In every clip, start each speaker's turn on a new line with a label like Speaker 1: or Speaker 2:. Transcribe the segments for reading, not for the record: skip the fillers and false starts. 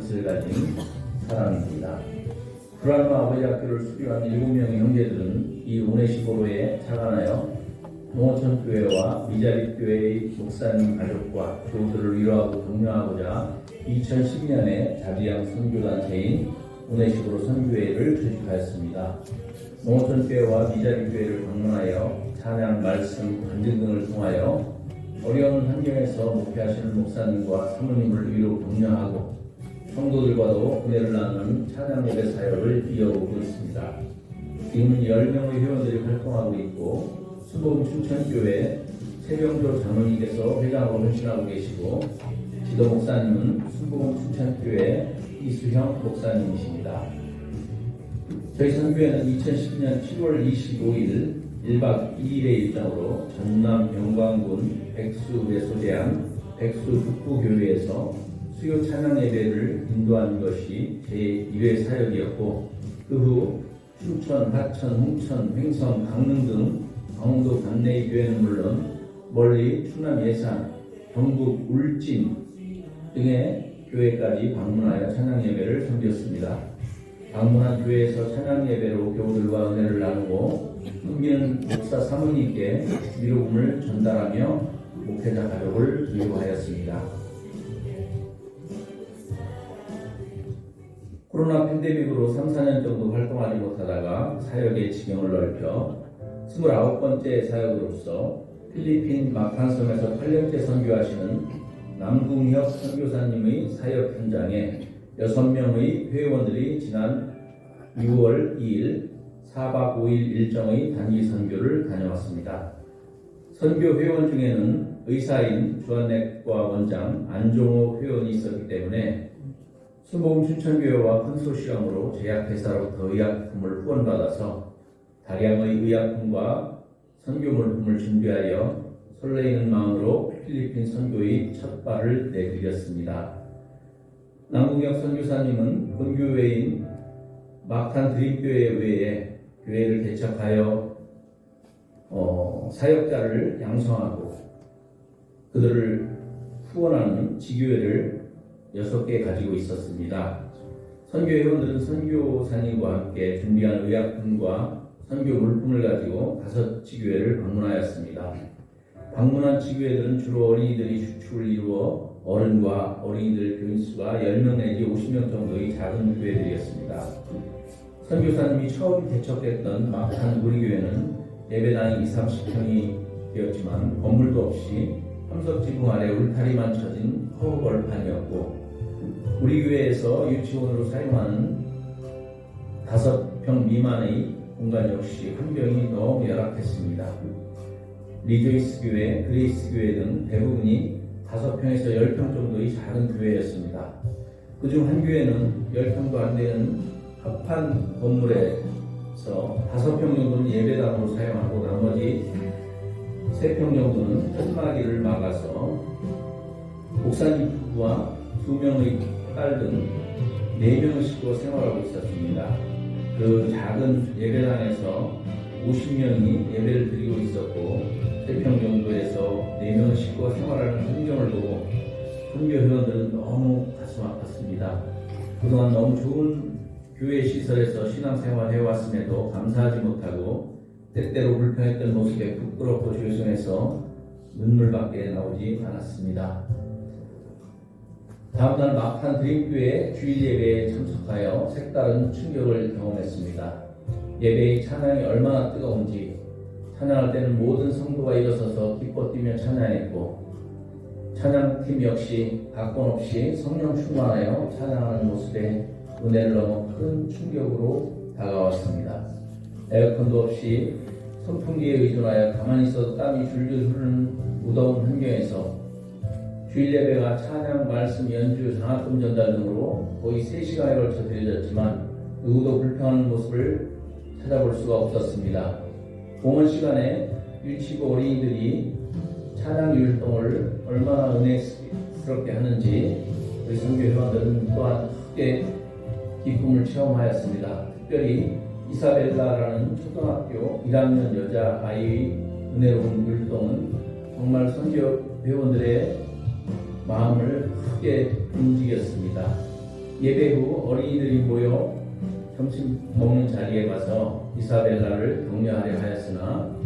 Speaker 1: 뜻을 가진 사람입니다. 불안마 아버지 학교를 수료한 7명의 형제들은 이 오네시모로에 착안하여 농어촌교회와 미자립교회의 목사님 가족과 교우들을 위로하고 격려하고자 2012년에 자비양 선교단체인 오네시모로 선교회를 조직하였습니다. 농어촌교회와 미자립교회를 방문하여 찬양, 말씀, 간증 등을 통하여 어려운 환경에서 목회하시는 목사님과 사모님을 위로 격려하고 성도들과도 은혜를 나누는 찬양 예배 사역을 이어오고 있습니다. 지금은 10명의 회원들이 활동하고 있고 수봉 춘천교회 최병조 장로님께서 회장으로 헌신하고 계시고 지도 목사님은 수봉 춘천교회 이수형 목사님이십니다. 저희 선교회는 2012년 7월 25일 1박 2일의 일정으로 전남 영광군 백수에 소재한 백수 북부교회에서 수요 찬양 예배를 인도한 것이 제1회 사역이었고 그 후 춘천, 하천, 홍천, 횡성, 강릉 등 강원도 관내의 교회는 물론 멀리 충남 예산, 경북 울진 등의 교회까지 방문하여 찬양 예배를 섬겼습니다. 방문한 교회에서 찬양 예배로 교우들과 은혜를 나누고 섬기는 목사 사모님께 위로금을 전달하며 목회자 가족을 위로하였습니다. 코로나 팬데믹으로 3-4년 정도 활동하지 못하다가 사역의 지경을 넓혀 29번째 사역으로서 필리핀 마칸섬에서 8년째 선교하시는 남궁혁 선교사님의 사역 현장에 6명의 회원들이 지난 6월 2일 4박 5일 일정의 단기 선교를 다녀왔습니다. 선교 회원 중에는 의사인 주한내과 원장 안종호 회원이 있었기 때문에 수봉 춘천교회와 컨소시엄으로 제약회사로부터 의약품을 후원받아서 다량의 의약품과 선교물품을 준비하여 설레이는 마음으로 필리핀 선교의 첫 발을 내디뎠습니다. 남궁혁 선교사님은 본교회인 마칸 드림교회 외에 교회를 개척하여 사역자를 양성하고 그들을 후원하는 지교회를 6개 가지고 있었습니다. 선교회원들은 선교사님과 함께 준비한 의약품과 선교 물품을 가지고 5지교회를 방문하였습니다. 방문한 지교회들은 주로 어린이들이 주축을 이루어 어른과 어린이들 교인수가 10명 내지 50명 정도의 작은 교회들이었습니다. 선교사님이 처음 개척했던 마칸 우리교회는 예배당이 20-30평이 되었지만 건물도 없이 함석지붕 아래 울타리만 쳐진 허벌판이었고 우리 교회에서 유치원으로 사용하는 5평 미만의 공간 역시 환경이 너무 열악했습니다. 리조이스 교회, 그레이스 교회 등 대부분이 5평에서 10평 정도의 작은 교회였습니다. 그중 한 교회는 10평도 안 되는 합판 건물에서 5평 정도는 예배당으로 사용하고 나머지 3평 정도는 칸막이를 막아서 목사님 부부와 2명의 딸 등 4명의 식구가 생활하고 있었습니다. 그 작은 예배당에서 50명이 예배를 드리고 있었고 3평 정도에서 4명의 식구가 생활하는 환경을 보고 선교 회원들은 너무 가슴 아팠습니다. 그동안 너무 좋은 교회 시설에서 신앙생활 해왔음에도 감사하지 못하고 때때로 불평했던 모습에 부끄럽고 죄송해서 눈물밖에 나오지 않았습니다. 다음날 마칸 드림교회 주일 예배에 참석하여 색다른 충격을 경험했습니다. 예배의 찬양이 얼마나 뜨거운지 찬양할 때는 모든 성도가 일어서서 기뻐 뛰며 찬양했고 찬양팀 역시 각본 없이 성령 충만하여 찬양하는 모습에 은혜를 넘어 큰 충격으로 다가왔습니다. 에어컨도 없이 선풍기에 의존하여 가만히 있어도 땀이 줄줄 흐르는 무더운 환경에서 주일 예배가 찬양, 말씀, 연주, 장학금 전달 등으로 거의 3시간에 걸쳐 드려졌지만 누구도 불평하는 모습을 찾아볼 수가 없었습니다. 공헌 시간에 유치부 어린이들이 찬양 율동을 얼마나 은혜스럽게 하는지 우리 선교 회원들은 또한 크게 기쁨을 체험하였습니다. 특별히 이사벨라라는 초등학교 1학년 여자아이의 은혜로운 율동은 정말 선교 회원들의 마음을 크게 움직였습니다. 예배 후 어린이들이 모여 점심 먹는 자리에 가서 이사벨라를 격려하려 하였으나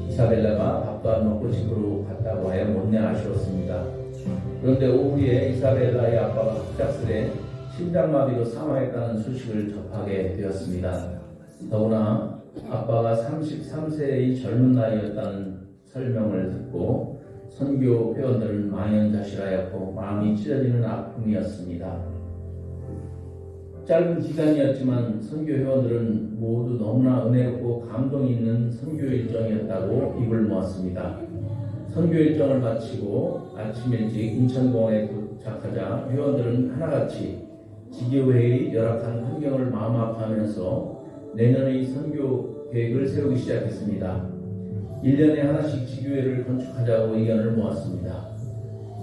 Speaker 1: 이사벨라가 밥도 안 먹고 집으로 갔다고 하여 못내 아쉬웠습니다. 그런데 오후에 이사벨라의 아빠가 갑작스레 심장마비로 사망했다는 소식을 접하게 되었습니다. 더구나 아빠가 33세의 젊은 나이였다는 설명을 듣고 선교 회원들은 망연자실하였고 마음이 찢어지는 아픔이었습니다. 짧은 기간이었지만 선교 회원들은 모두 너무나 은혜롭고 감동 있는 선교 일정이었다고 입을 모았습니다. 선교 일정을 마치고 아침 일찍 인천공항에 도착하자 회원들은 하나같이 지교회의 열악한 환경을 마음 아파하면서 내년의 선교 계획을 세우기 시작했습니다. 1년에 하나씩 지교회를 건축하자고 의견을 모았습니다.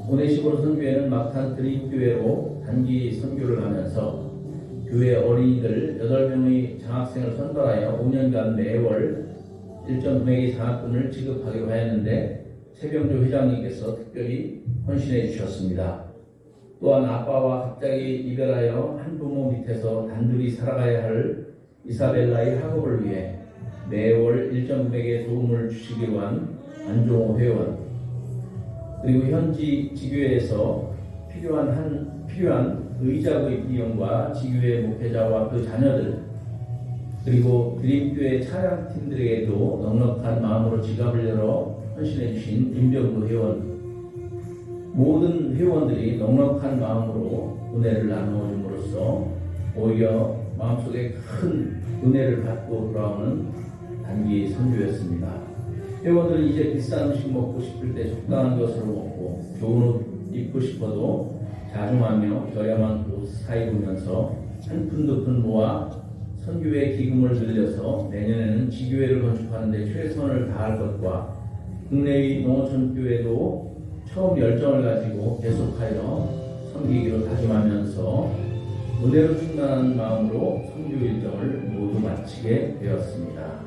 Speaker 1: 오네시모로 선교회는 막탄 드림교회로 단기 선교를 하면서 교회 어린이들 8명의 장학생을 선발하여 5년간 매월 일정 금액의 장학금을 지급하기로 하였는데 최병조 회장님께서 특별히 헌신해 주셨습니다. 또한 아빠와 갑자기 이별하여 한부모 밑에서 단둘이 살아가야 할 이사벨라의 학업을 위해 매월 일정 금액의 도움을 주시기로 한 안종호 회원, 그리고 현지 지교회에서 필요한 의자의 비용과 지교회 목회자와 그 자녀들, 그리고 드림교회 찬양팀들에게도 넉넉한 마음으로 지갑을 열어 헌신해 주신 임병구 회원, 모든 회원들이 넉넉한 마음으로 은혜를 나누어 줌으로써 오히려 마음속에 큰 은혜를 받고 돌아오는 단기 선교였습니다. 회원들은 이제 비싼 음식 먹고 싶을 때 적당한 것으로 먹고 좋은 옷 입고 싶어도 자중하며 저렴한 옷 사입으면서 한 푼 두 푼 모아 선교회 기금을 늘려서 내년에는 지교회를 건축하는 데 최선을 다할 것과 국내의 농어촌 교회도 처음 열정을 가지고 계속하여 섬기기로 다짐하면서 은혜로 충만한 마음으로 선교 일정을 모두 마치게 되었습니다.